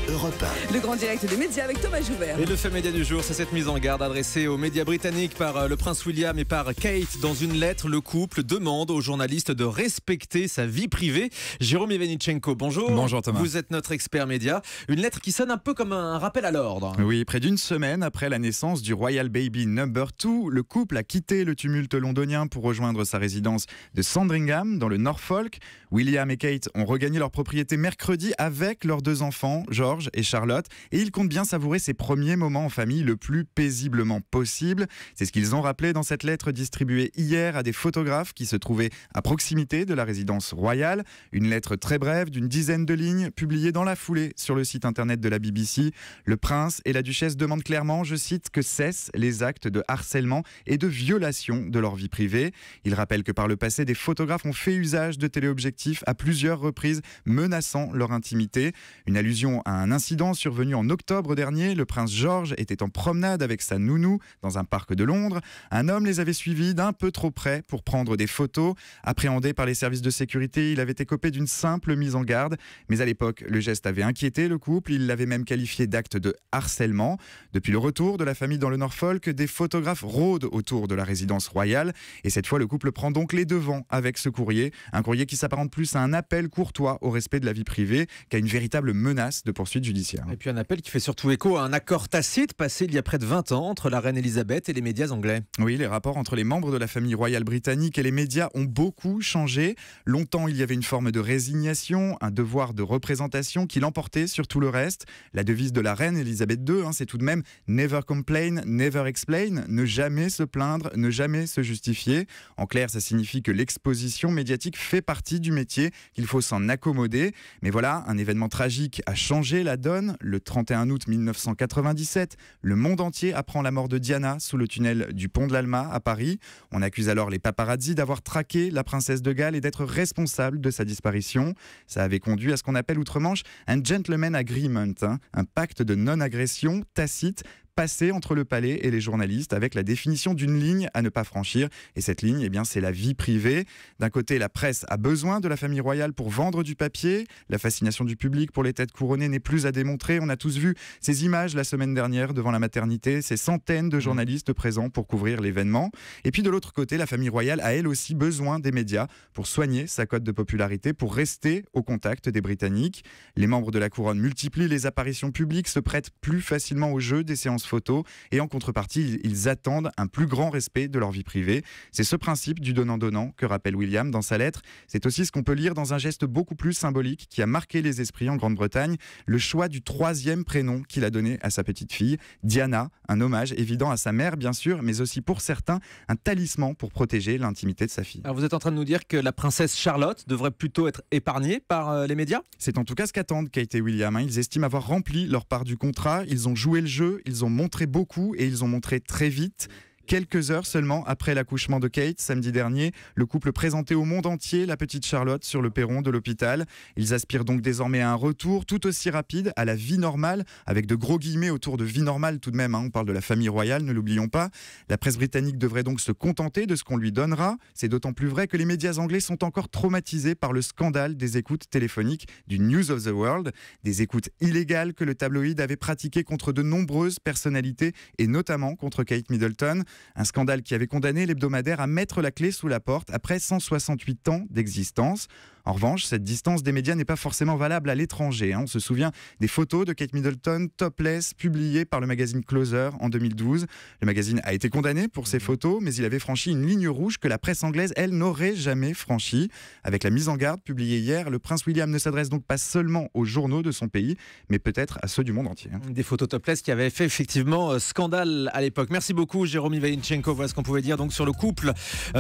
Europe 1. Le grand direct des médias avec Thomas Joubert. Et le fait média du jour, c'est cette mise en garde adressée aux médias britanniques par le prince William et par Kate. Dans une lettre, le couple demande aux journalistes de respecter sa vie privée. Jérôme Ivanichenko, bonjour. Bonjour Thomas. Vous êtes notre expert média. Une lettre qui sonne un peu comme un rappel à l'ordre. Oui, près d'une semaine après la naissance du Royal Baby Number 2, le couple a quitté le tumulte londonien pour rejoindre sa résidence de Sandringham, dans le Norfolk. William et Kate ont regagné leur propriété mercredi avec leurs deux enfants, George et Charlotte, et ils comptent bien savourer ces premiers moments en famille le plus paisiblement possible. C'est ce qu'ils ont rappelé dans cette lettre distribuée hier à des photographes qui se trouvaient à proximité de la résidence royale. Une lettre très brève d'une dizaine de lignes, publiée dans la foulée sur le site internet de la BBC. Le prince et la duchesse demandent clairement, je cite, que cessent les actes de harcèlement et de violation de leur vie privée. Ils rappellent que par le passé, des photographes ont fait usage de téléobjectifs à plusieurs reprises, menaçant leur intimité. Une allusion à un incident survenu en octobre dernier. Le prince George était en promenade avec sa nounou dans un parc de Londres. Un homme les avait suivis d'un peu trop près pour prendre des photos. Appréhendé par les services de sécurité, il avait écopé d'une simple mise en garde. Mais à l'époque, le geste avait inquiété le couple. Il l'avait même qualifié d'acte de harcèlement. Depuis le retour de la famille dans le Norfolk, des photographes rôdent autour de la résidence royale. Et cette fois, le couple prend donc les devants avec ce courrier. Un courrier qui s'apparente plus à un appel courtois au respect de la vie privée qu'à une véritable menace de poursuite judiciaire. Et puis un appel qui fait surtout écho à un accord tacite passé il y a près de 20 ans entre la reine Elisabeth et les médias anglais. Oui, les rapports entre les membres de la famille royale britannique et les médias ont beaucoup changé. Longtemps, il y avait une forme de résignation, un devoir de représentation qui l'emportait sur tout le reste. La devise de la reine Elisabeth II, c'est tout de même « Never complain, never explain », ne jamais se plaindre, ne jamais se justifier. En clair, ça signifie que l'exposition médiatique fait partie du métier, qu'il faut s'en accommoder. Mais voilà, un événement tragique a changé la donne. Le 31 août 1997, le monde entier apprend la mort de Diana sous le tunnel du pont de l'Alma à Paris. On accuse alors les paparazzi d'avoir traqué la princesse de Galles et d'être responsables de sa disparition. Ça avait conduit à ce qu'on appelle outre-Manche un gentleman agreement, un pacte de non-agression tacite passé entre le palais et les journalistes avec la définition d'une ligne à ne pas franchir. Et cette ligne, c'est la vie privée. D'un côté, la presse a besoin de la famille royale pour vendre du papier. La fascination du public pour les têtes couronnées n'est plus à démontrer. On a tous vu ces images la semaine dernière devant la maternité, ces centaines de journalistes présents pour couvrir l'événement. Et puis de l'autre côté, la famille royale a elle aussi besoin des médias pour soigner sa cote de popularité, pour rester au contact des Britanniques. Les membres de la couronne multiplient les apparitions publiques, se prêtent plus facilement au jeu des séances photos et en contrepartie, ils attendent un plus grand respect de leur vie privée. C'est ce principe du donnant-donnant que rappelle William dans sa lettre. C'est aussi ce qu'on peut lire dans un geste beaucoup plus symbolique qui a marqué les esprits en Grande-Bretagne, le choix du 3e prénom qu'il a donné à sa petite fille, Diana, un hommage évident à sa mère bien sûr, mais aussi pour certains, un talisman pour protéger l'intimité de sa fille. Alors vous êtes en train de nous dire que la princesse Charlotte devrait plutôt être épargnée par les médias ? C'est en tout cas ce qu'attendent Kate et William. Ils estiment avoir rempli leur part du contrat, ils ont joué le jeu, ils ont montré beaucoup et ils ont montré très vite. Quelques heures seulement après l'accouchement de Kate, samedi dernier, le couple présentait au monde entier la petite Charlotte sur le perron de l'hôpital. Ils aspirent donc désormais à un retour tout aussi rapide à la vie normale, avec de gros guillemets autour de vie normale tout de même. On parle de la famille royale, ne l'oublions pas. La presse britannique devrait donc se contenter de ce qu'on lui donnera. C'est d'autant plus vrai que les médias anglais sont encore traumatisés par le scandale des écoutes téléphoniques du News of the World. Des écoutes illégales que le tabloïd avait pratiquées contre de nombreuses personnalités et notamment contre Kate Middleton. Un scandale qui avait condamné l'hebdomadaire à mettre la clé sous la porte après 168 ans d'existence. En revanche, cette distance des médias n'est pas forcément valable à l'étranger. On se souvient des photos de Kate Middleton topless publiées par le magazine Closer en 2012. Le magazine a été condamné pour ces photos, mais il avait franchi une ligne rouge que la presse anglaise, elle, n'aurait jamais franchie. Avec la mise en garde publiée hier, le prince William ne s'adresse donc pas seulement aux journaux de son pays, mais peut-être à ceux du monde entier. Des photos topless qui avaient fait effectivement scandale à l'époque. Merci beaucoup Jérôme Ivanichenko. Voilà ce qu'on pouvait dire donc sur le couple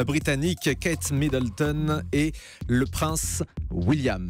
britannique Kate Middleton et le prince William.